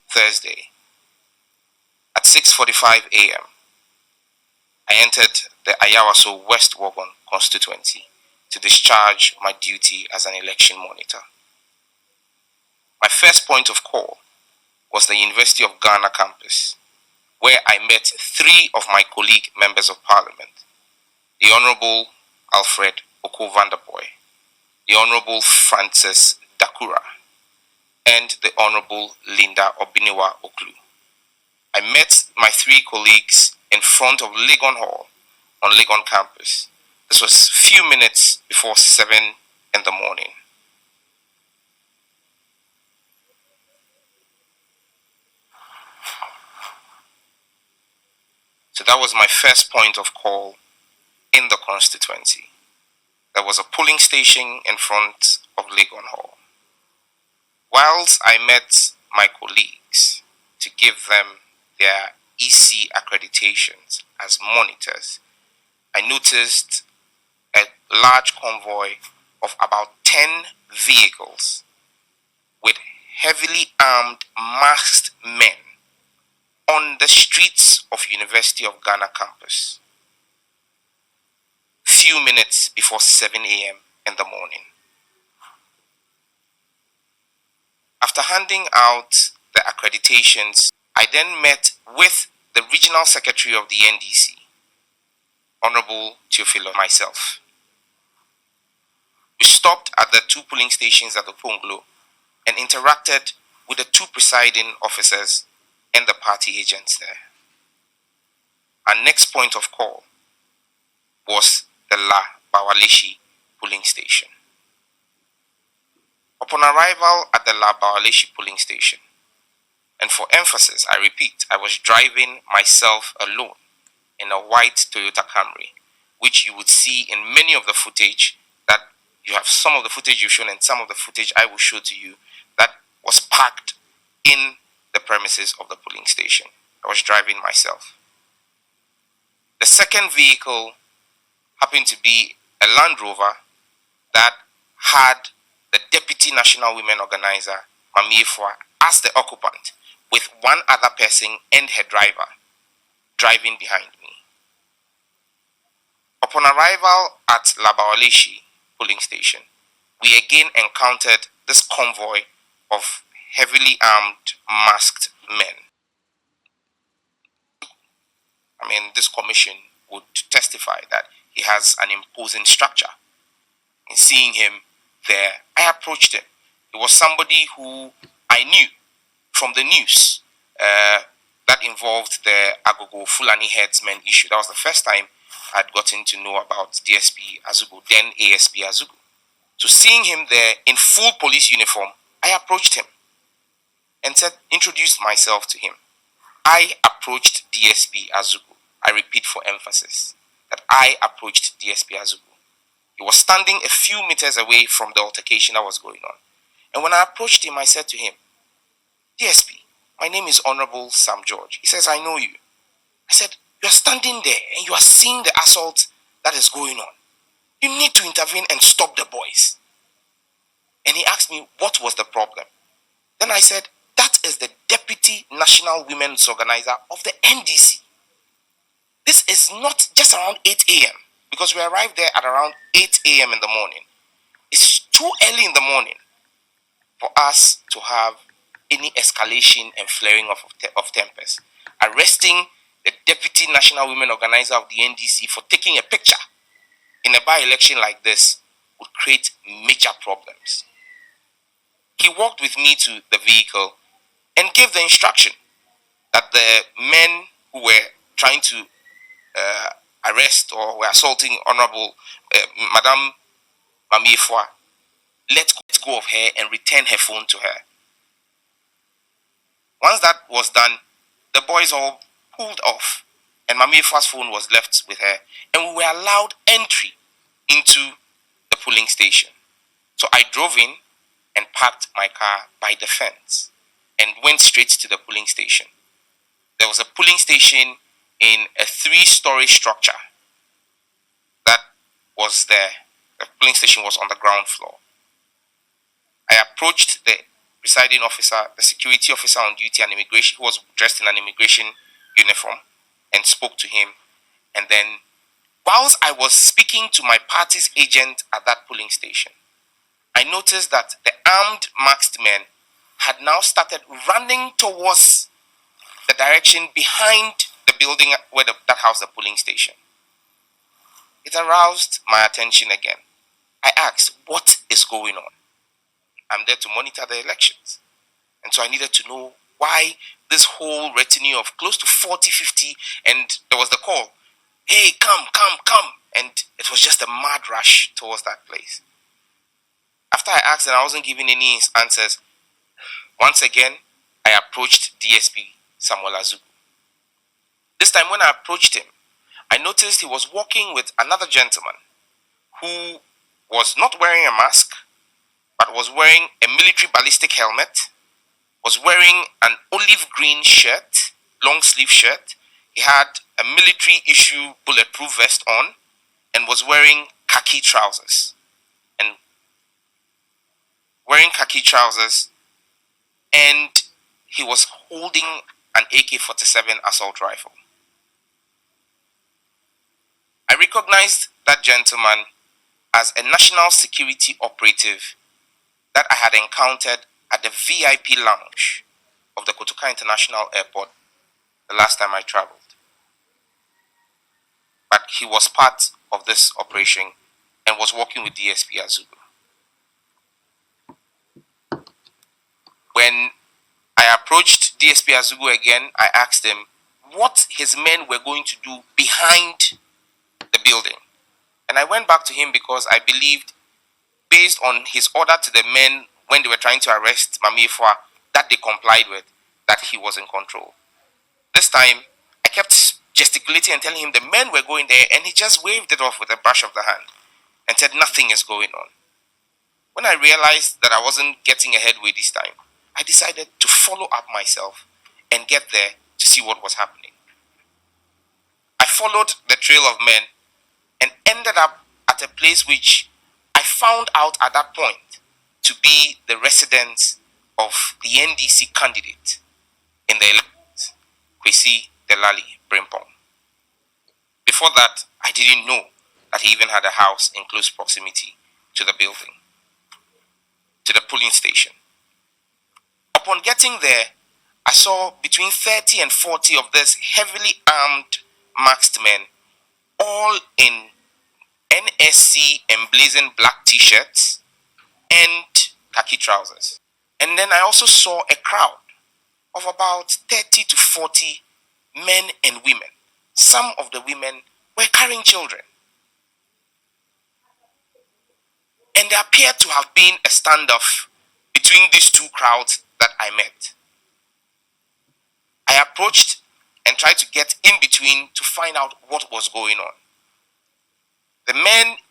Thursday, at 6:45 a.m., I entered the Ayawaso West Wagon constituency to discharge my duty as an election monitor. My first point of call was the University of Ghana campus, where I met three of my colleague members of parliament, the Honorable Alfred Oko Vanderboy, the Honorable Francis Dakura, and the Honorable Linda Obiniwa Oklu. I met my three colleagues in front of Legon Hall on Legon campus. This was few minutes before 7 in the morning. So that was my first point of call in the constituency. There was a polling station in front of Legon Hall. Whilst I met my colleagues to give them their EC accreditations as monitors, I noticed a large convoy of about 10 vehicles with heavily armed, masked men on the streets of University of Ghana campus, few minutes before 7 a.m. in the morning. After handing out the accreditations, I then met with the Regional Secretary of the NDC, Honorable Teofilo, myself. We stopped at the two polling stations at the Ponglo and interacted with the two presiding officers and the party agents there. Our next point of call was the La Bawaleshi polling station. Upon arrival at the La Bawaleshi polling station, and for emphasis, I repeat, I was driving myself alone in a white Toyota Camry, which you would see in many of the footage that you have, some of the footage you've shown and some of the footage I will show to you, that was parked in the premises of the polling station. I was driving myself. The second vehicle happened to be a Land Rover that had the Deputy National Women Organizer, Mami Efua, as the occupant, with one other person and her driver driving behind me. Upon arrival at La Bawaleshi polling station, we again encountered this convoy of heavily armed, masked men. I mean, this commission would testify that he has an imposing structure. In seeing him there, I approached him. It was somebody who I knew from the news that involved the Agogo Fulani herdsmen issue. That was the first time I'd gotten to know about DSP Azugu, then ASP Azugu. So seeing him there in full police uniform, I approached him and introduced myself to him. I approached DSP Azugu. I repeat for emphasis that I approached DSP Azugu. He was standing a few meters away from the altercation that was going on. And when I approached him, I said to him, DSP, my name is Honorable Sam George. He says, I know you. I said, you're standing there and you are seeing the assault that is going on. You need to intervene and stop the boys. And he asked me, what was the problem? Then I said, that is the Deputy National Women's Organizer of the NDC. This is not just around 8 a.m. because we arrived there at around 8 a.m. in the morning. It's too early in the morning for us to have any escalation and flaring of tempers. Arresting the Deputy National Women Organizer of the NDC for taking a picture in a by-election like this would create major problems. He walked with me to the vehicle and gave the instruction that the men who were trying to arrest or were assaulting Honorable Madame Mami Efua, let go of her and return her phone to her. Once that was done, the boys all pulled off and Mami Efua's phone was left with her, and we were allowed entry into the polling station. So I drove in and parked my car by the fence and went straight to the polling station. There was a polling station in a 3-story structure that was there. The polling station was on the ground floor. I approached the presiding officer, the security officer on duty and immigration, who was dressed in an immigration uniform, and spoke to him. And then, whilst I was speaking to my party's agent at that polling station, I noticed that the armed masked men had now started running towards the direction behind the building where that housed the polling station. It aroused my attention again. I asked, what is going on? I'm there to monitor the elections. And so I needed to know why this whole retinue of close to 40, 50, and there was the call, hey, come. And it was just a mad rush towards that place. After I asked and I wasn't giving any answers, once again, I approached DSP Samuel Azugu. This time when I approached him, I noticed he was walking with another gentleman who was not wearing a mask, but was wearing a military ballistic helmet, was wearing an olive green shirt, long sleeve shirt. He had a military issue bulletproof vest on and was wearing khaki trousers. And he was holding an AK-47 assault rifle. I recognized that gentleman as a national security operative that I had encountered at the VIP lounge of the Kotoka International Airport the last time I traveled. But he was part of this operation and was working with DSP Azugu. When I approached DSP Azugu again, I asked him what his men were going to do behind the building. And I went back to him because I believed, based on his order to the men when they were trying to arrest Mamifwa, that they complied with, that he was in control. This time, I kept gesticulating and telling him the men were going there, and he just waved it off with a brush of the hand and said nothing is going on. When I realized that I wasn't getting a headway this time, I decided to follow up myself and get there to see what was happening. I followed the trail of men and ended up at a place which I found out at that point to be the residence of the NDC candidate in the elections, Kwesi Delali Brimpong. Before that, I didn't know that he even had a house in close proximity to the building, to the polling station. Upon getting there, I saw between 30 and 40 of these heavily armed masked men, all in NSC emblazoned black t-shirts and khaki trousers. And then I also saw a crowd of about 30 to 40 men and women. Some of the women were carrying children. And there appeared to have been a standoff between these two crowds that I met. I approached and tried to get in between to find out what was going on.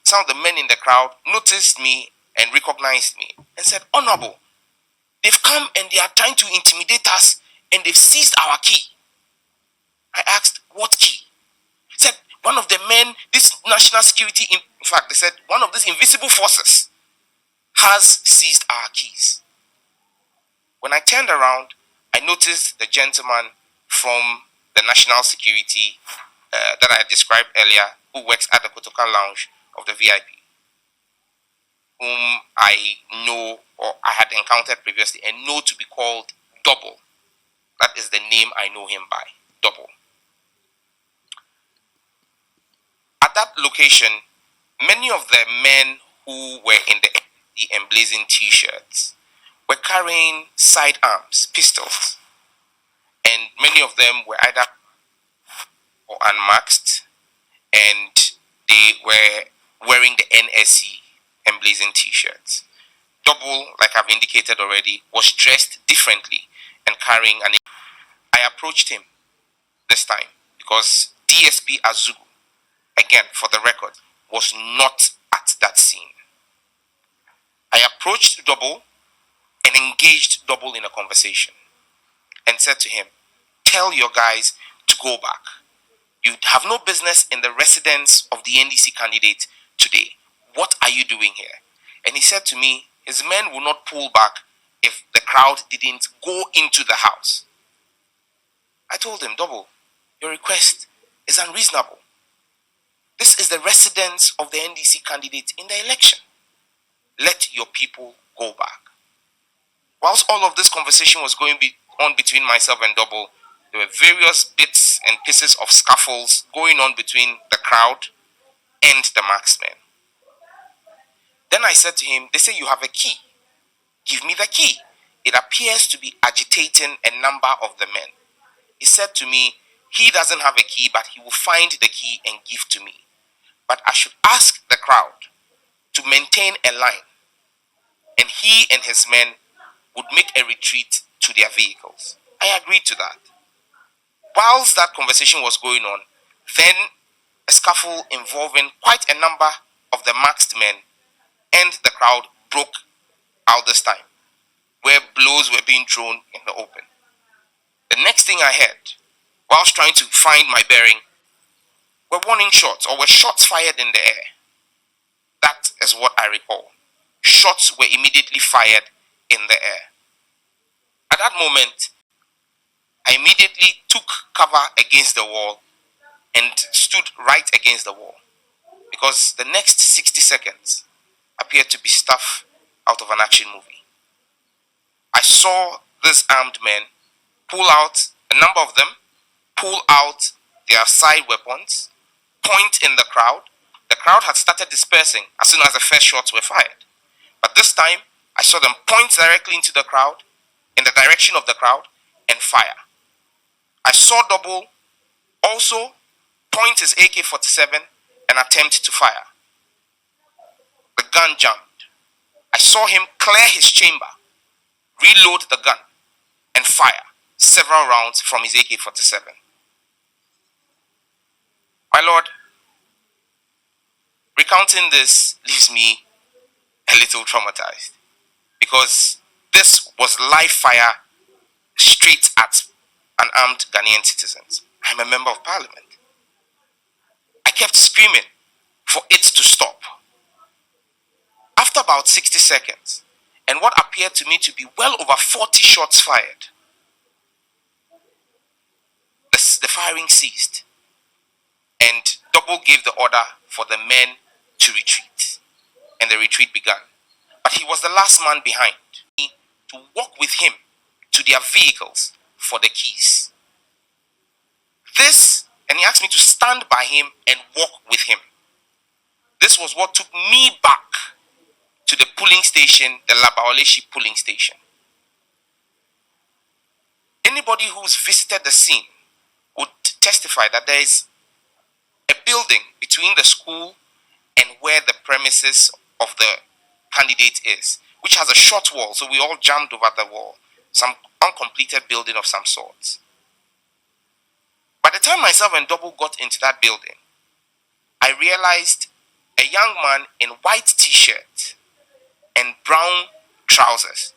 Some of the men in the crowd noticed me and recognized me and said, Honorable, they've come and they are trying to intimidate us and they've seized our key. I asked, what key? He said, one of the men, this national security, in fact, they said, one of these invisible forces has seized our keys. When I turned around, I noticed the gentleman from the national security that I had described earlier, who works at the Kotoka lounge of the VIP, whom I know or I had encountered previously and know to be called Double. That is the name I know him by, Double. At that location, many of the men who were in the emblazoned t-shirts were carrying sidearms, pistols, and many of them were either or unmasked, and they were wearing the NSC emblazoned t-shirts. Double, like I've indicated already, was dressed differently and carrying an... I approached him this time because DSP Azugu, again for the record, was not at that scene. I approached Double and engaged Double in a conversation and said to him, tell your guys to go back. You have no business in the residence of the NDC candidate today? What are you doing here? And he said to me, his men will not pull back if the crowd didn't go into the house. I told him, Double, your request is unreasonable. This is the residence of the NDC candidate in the election. Let your people go back. Whilst all of this conversation was going on between myself and Double, there were various bits and pieces of scuffles going on between the crowd and the marksmen. Then I said to him, they say you have a key. Give me the key. It appears to be agitating a number of the men. He said to me, he doesn't have a key, but he will find the key and give to me. But I should ask the crowd to maintain a line, and he and his men would make a retreat to their vehicles. I agreed to that. Whilst that conversation was going on, then a scuffle involving quite a number of the masked men and the crowd broke out this time, where blows were being thrown in the open. The next thing I heard, whilst trying to find my bearing, were warning shots, or were shots fired in the air. That is what I recall. Shots were immediately fired in the air. At that moment, I immediately took cover against the wall and stood right against the wall, because the next 60 seconds appeared to be stuff out of an action movie. I saw these armed men pull out, a number of them, pull out their side weapons, point in the crowd. The crowd had started dispersing as soon as the first shots were fired. But this time, I saw them point directly into the crowd, in the direction of the crowd, and fire. I saw Double also point his AK-47 and attempt to fire. The gun jammed. I saw him clear his chamber, reload the gun, and fire several rounds from his AK-47. My lord, recounting this leaves me a little traumatized, because this was live fire straight at unarmed Ghanaian citizens. I'm a member of parliament. I kept screaming for it to stop. After about 60 seconds, and what appeared to me to be well over 40 shots fired, the firing ceased, and Double gave the order for the men to retreat, and the retreat began. But he was the last man behind, to walk with him to their vehicles for the keys. And he asked me to stand by him and walk with him. This was what took me back to the polling station, the Labaoleshi polling station. Anybody who's visited the scene would testify that there is a building between the school and where the premises of the candidate is, which has a short wall, so we all jammed over the wall, some uncompleted building of some sort. By the time myself and Double got into that building, I realized a young man in white t-shirt and brown trousers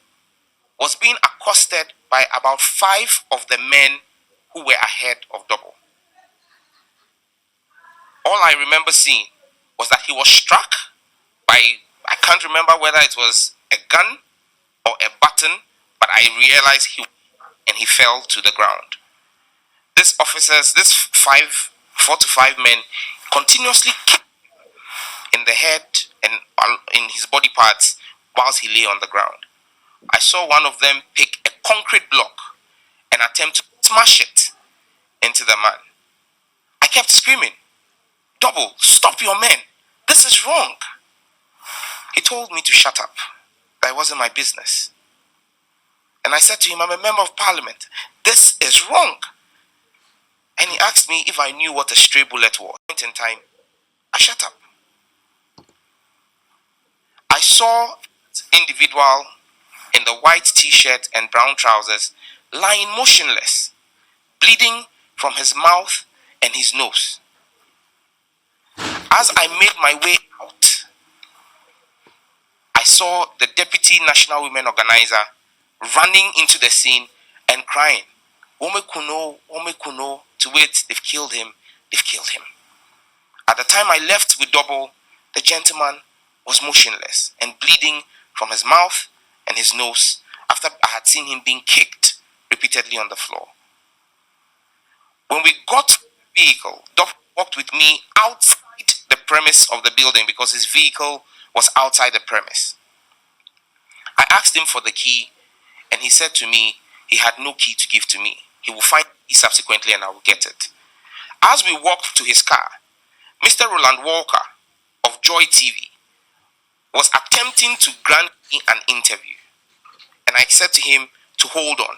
was being accosted by about 5 of the men who were ahead of Double. All I remember seeing was that he was struck by, I can't remember whether it was a gun or a button, but I realized he fell to the ground. These officers, 4 to 5 men, continuously kicked in the head and in his body parts whilst he lay on the ground. I saw one of them pick a concrete block and attempt to smash it into the man. I kept screaming, "Double, stop your men. This is wrong." He told me to shut up. That wasn't my business. And I said to him, "I'm a member of parliament. This is wrong." And he asked me if I knew what a stray bullet was. At point in time, I shut up. I saw an individual in the white t-shirt and brown trousers lying motionless, bleeding from his mouth and his nose. As I made my way out, I saw the Deputy National Women Organizer running into the scene and crying, "Wome kuno, to wait, they've killed him, they've killed him." At the time I left with Double, the gentleman was motionless and bleeding from his mouth and his nose after I had seen him being kicked repeatedly on the floor. When we got to the vehicle, Doc walked with me outside the premise of the building because his vehicle was outside the premise. I asked him for the key, and he said to me he had no key to give to me. He will find the key subsequently and I will get it. As we walked to his car, Mr. Roland Walker of Joy TV was attempting to grant me an interview. And I said to him to hold on.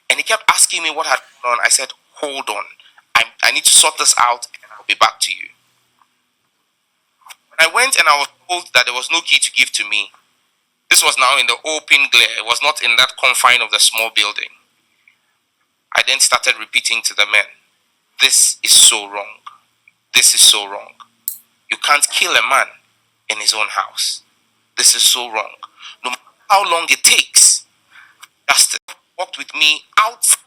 And he kept asking me what had gone on. I said, hold on. I need to sort this out and I'll be back to you. When I went and I was told that there was no key to give to me, this was now in the open glare. It was not in that confine of the small building. I then started repeating to the men, this is so wrong. This is so wrong. You can't kill a man in his own house. This is so wrong. No matter how long it takes, Justice walked with me outside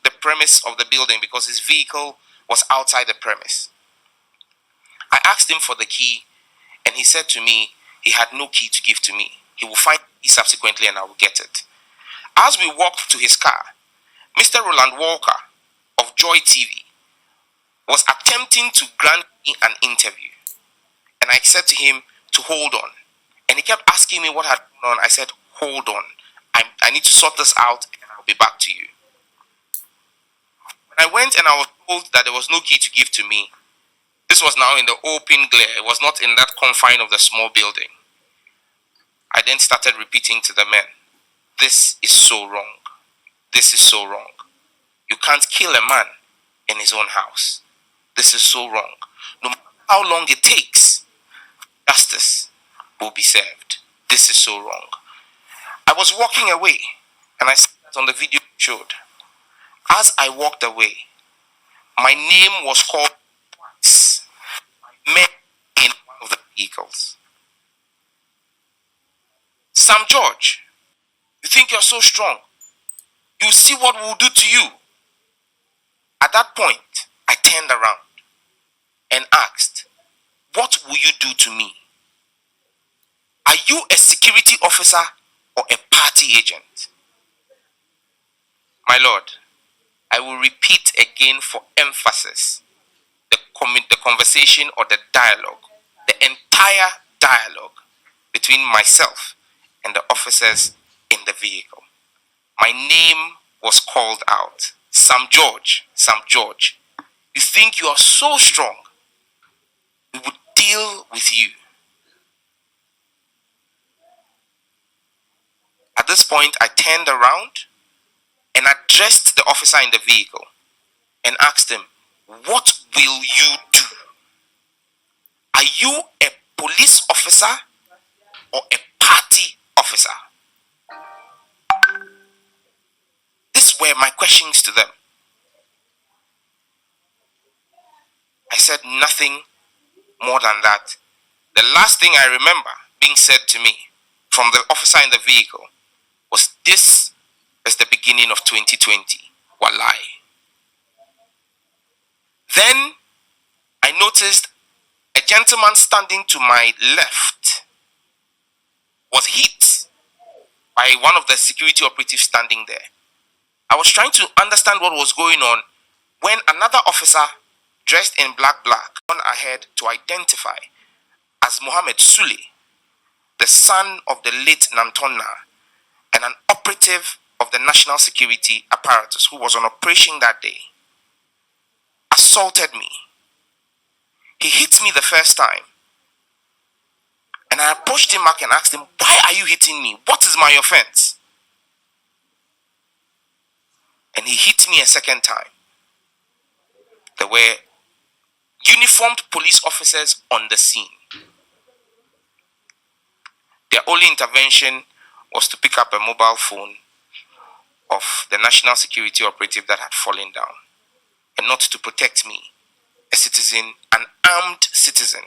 the premise of the building because his vehicle was outside the premise. I asked him for the key, and he said to me he had no key to give to me. He will find the key subsequently and I will get it. As we walked to his car, Mr. Roland Walker of Joy TV was attempting to grant me an interview. And I said to him to hold on. And he kept asking me what had gone on. I said, hold on. I need to sort this out and I'll be back to you. When I went and I was told that there was no key to give to me, this was now in the open glare. It was not in that confine of the small building. I then started repeating to the men, this is so wrong. This is so wrong. You can't kill a man in his own house. This is so wrong. No matter how long it takes, justice will be served. This is so wrong. I was walking away, and I said that on the video showed. As I walked away, my name was called twice by men in one of the vehicles. Sam George, you think you're so strong? You see what we'll do to you. At that point, I turned around and asked, what will you do to me? Are you a security officer or a party agent? My lord, I will repeat again for emphasis. The conversation or the dialogue, the entire dialogue between myself and the officers in the vehicle. My name was called out. Sam George, Sam George, you think you are so strong? We would deal with you. At this point, I turned around and addressed the officer in the vehicle and asked him, what will you do? Are you a police officer or a party officer? These were my questions to them. I said nothing more than that. The last thing I remember being said to me from the officer in the vehicle was, this is the beginning of 2020. Wallahi. Then I noticed a gentleman standing to my left was hit by one of the security operatives standing there. I was trying to understand what was going on when another officer dressed in black went ahead to identify as Mohammed Sule, the son of the late Nantonna and an operative of the national security apparatus who was on operation that day, assaulted me. He hit me the first time. And I approached him back and asked him, why are you hitting me? What is my offense? And he hit me a second time. There were uniformed police officers on the scene. Their only intervention was to pick up a mobile phone of the national security operative that had fallen down, and not to protect me, a citizen, an armed citizen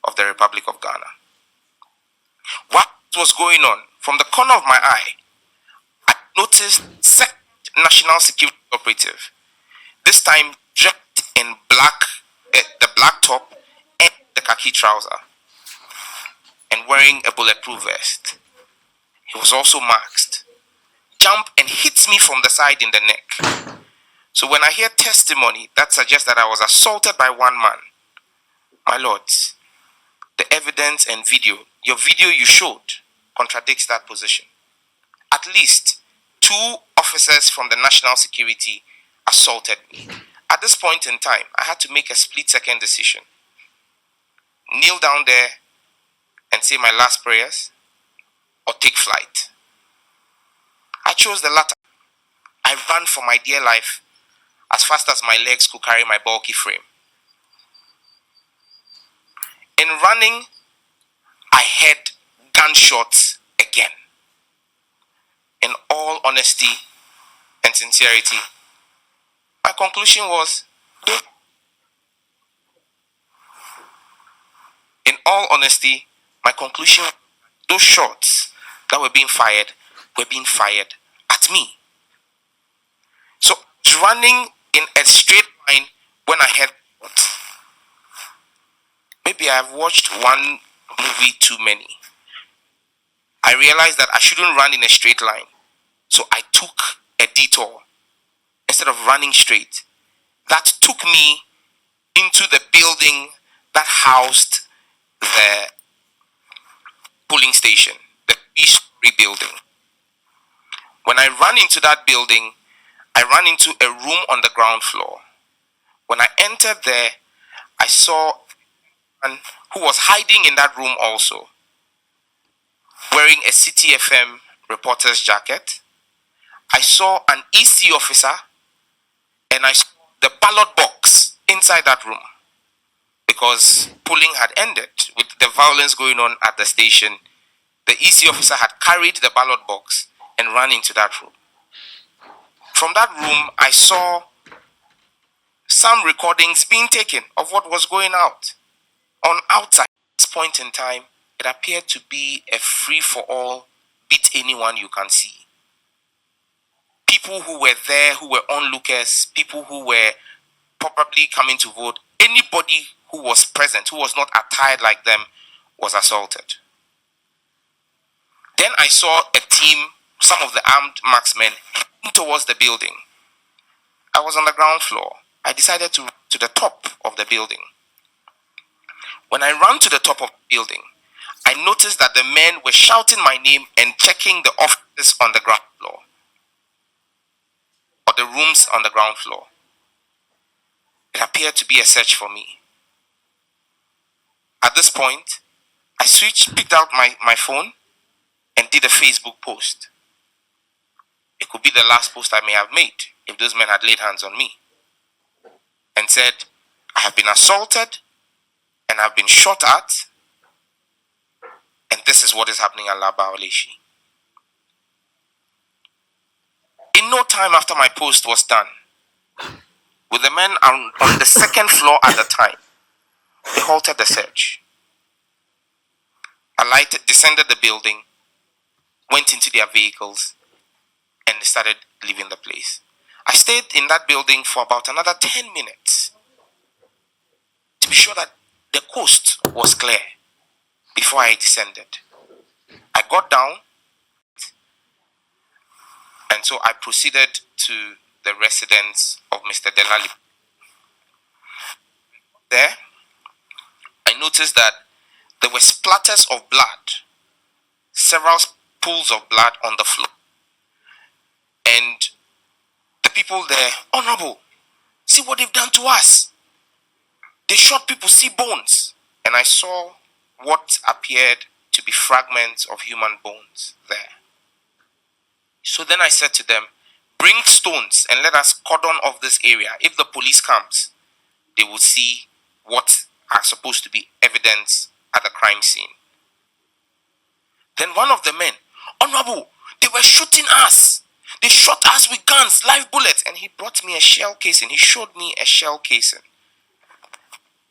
of the Republic of Ghana. What was going on? From the corner of my eye, I noticed second national security operative, this time dressed in black, the black top and the khaki trouser. and wearing a bulletproof vest. He was also masked. Jump and hits me from the side in the neck. So when I hear testimony that suggests that I was assaulted by one man, my lords, the evidence and video, your video you showed, contradicts that position. At least 2 officers from the national security assaulted me. At this point in time, I had to make a split-second decision. Kneel down there and say my last prayers, or take flight. I chose the latter. I ran for my dear life as fast as my legs could carry my bulky frame. In running, I heard gunshots again. In all honesty and sincerity, my conclusion was, in all honesty, my conclusion, those shots that were being fired at me. So I was running in a straight line when I heard shots. Maybe I've watched one movie too many. I realized that I shouldn't run in a straight line. So I took a detour instead of running straight. That took me into the building that housed the polling station, the 3-story building. When I ran into that building, I ran into a room on the ground floor. When I entered there, I saw a man who was hiding in that room also, wearing a CTFM reporter's jacket. I saw an EC officer, and I saw the ballot box inside that room, because polling had ended. With the violence going on at the station, the EC officer had carried the ballot box and ran into that room. From that room, I saw some recordings being taken of what was going out. On outside, at this point in time, it appeared to be a free-for-all, beat anyone you can see. People who were there, who were onlookers, people who were probably coming to vote, anybody who was present, who was not attired like them, was assaulted. Then I saw a team, some of the armed marksmen, heading towards the building. I was on the ground floor. I decided to run to the top of the building. When I ran to the top of the building, I noticed that the men were shouting my name and checking the offices on the ground floor, or the rooms on the ground floor. It appeared to be a search for me. At this point, I picked out my phone and did a Facebook post. It could be the last post I may have made if those men had laid hands on me, and said, I have been assaulted and I've been shot at, and this is what is happening at Laba Oleshi. In no time after my post was done, with the men on the second floor at the time, they halted the search. Alighted, descended the building, went into their vehicles, and they started leaving the place. I stayed in that building for about another 10 minutes to be sure that the coast was clear before I descended. I got down, and so I proceeded to the residence of Mr. Delali. There, I noticed that there were splatters of blood, several pools of blood on the floor. And the people there, Honorable, see what they've done to us. They shot people, see bones. And I saw what appeared to be fragments of human bones there. So then I said to them, bring stones and let us cordon off this area. If the police comes, they will see what are supposed to be evidence at the crime scene. Then one of the men, Honorable, they were shooting us. They shot us with guns, live bullets. And he brought me a shell casing. He showed me a shell casing.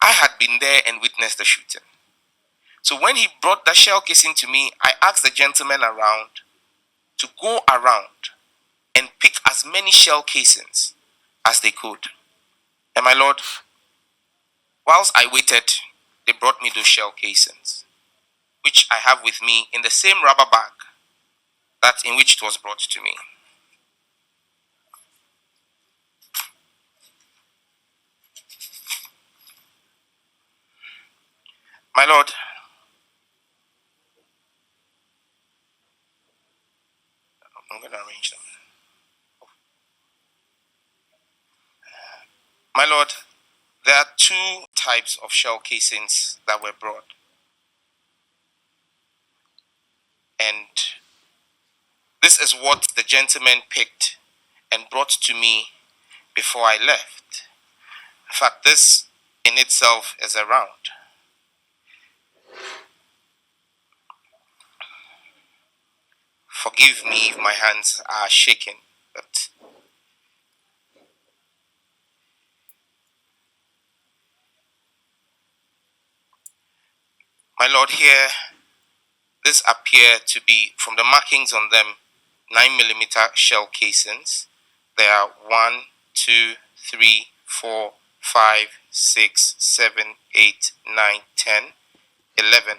I had been there and witnessed the shooting. So when he brought the shell casing to me, I asked the gentlemen around to go around and pick as many shell casings as they could. And my lord, whilst I waited, they brought me those shell casings. which I have with me in the same rubber bag that in which it was brought to me. My Lord, I'm going to arrange them. My Lord, there are two types of shell casings that were brought. And this is what the gentleman picked and brought to me before I left. In fact, this in itself is a round. Forgive me if my hands are shaking, but my Lord, here, this appear to be, from the markings on them, 9mm shell casings. There are 1, 2, 3, 4, 5, 6, 7, 8, 9, 10, 11,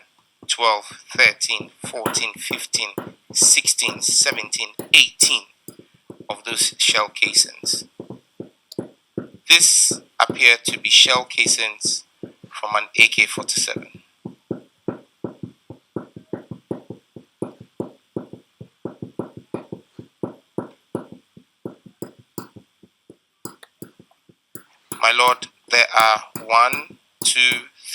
12, 13, 14, 15, 16, 17, 18 of those shell casings. This appear to be shell casings from an AK-47. My Lord, there are 1, 2,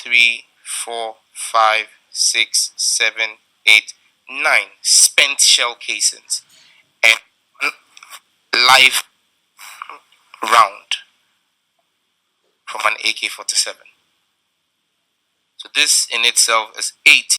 3, 4, 5, 6, 7, 8, 9 spent shell casings and one live round from an AK-47. So this in itself is 8